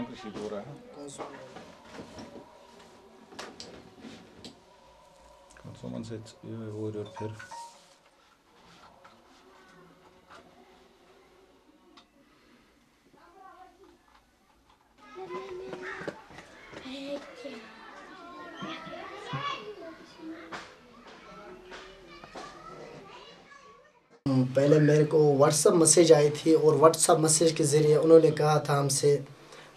कृषि हो रहा है så man sett år och per पहले मेरे को व्हाट्सअप मैसेज आई थी और व्हाट्सअप मैसेज के ज़रिए उन्होंने कहा था हमसे।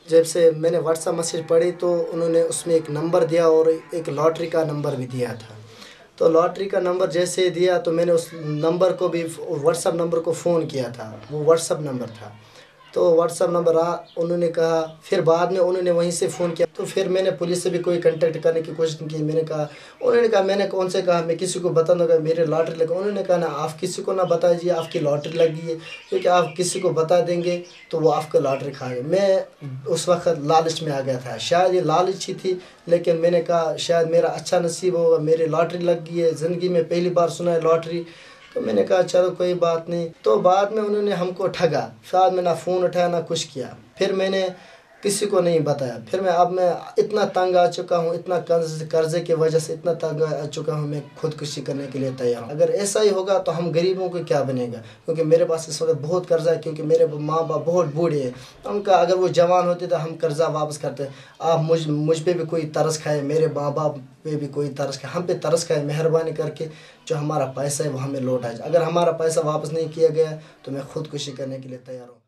जब से मैंने व्हाट्सअप मैसेज पढ़ी तो उन्होंने उसमें एक नंबर दिया और एक लॉटरी का नंबर भी दिया था। तो लॉटरी का नंबर जैसे दिया तो मैंने उस नंबर को भी व्हाट्सअप नंबर को फ़ोन किया था, वो व्हाट्सअप नंबर था। तो व्हाट्सअप नंबर उन्होंने कहा, फिर बाद में उन्होंने वहीं से फ़ोन किया। तो फिर मैंने पुलिस से भी कोई कांटेक्ट करने की कोशिश की। उन्होंने कहा मैंने कौन से कहा मैं किसी को बता दूँगा मेरे लॉटरी लगा। उन्होंने कहा ना आप किसी को ना बताइए आपकी लॉटरी लगी है, क्योंकि आप किसी को बता देंगे तो वो आपका लॉटरी खाएगा। मैं उस वक्त लालच में आ गया था, शायद ये लालच ही थी, लेकिन मैंने कहा शायद मेरा अच्छा नसीब होगा, मेरी लॉटरी लग गई है, ज़िंदगी में पहली बार सुना है लॉटरी। तो मैंने कहा चलो कोई बात नहीं। तो बाद में उन्होंने हमको ठगा, शायद मैं ना फ़ोन उठाया ना कुछ किया। फिर मैंने किसी को नहीं बताया। फिर मैं इतना तंग आ चुका हूँ, इतना कर्जे की वजह से इतना तंग आ चुका हूँ, मैं खुदकुशी करने के लिए तैयार हूँ। अगर ऐसा ही होगा तो हम गरीबों को क्या बनेगा, क्योंकि मेरे पास इस वक्त बहुत कर्जा है, क्योंकि मेरे माँ बाप बहुत बूढ़े हैं। उनका अगर वो जवान होते तो हम कर्जा वापस करते। आप मुझ पे भी कोई तरस खाए, मेरे माँ बाप पे भी कोई तरस खाए, हम पे तरस खाए, मेहरबानी करके जो हमारा पैसा है वो हमें लौटा जाए। अगर हमारा पैसा वापस नहीं किया गया तो मैं खुदकुशी करने के लिए तैयार हूँ।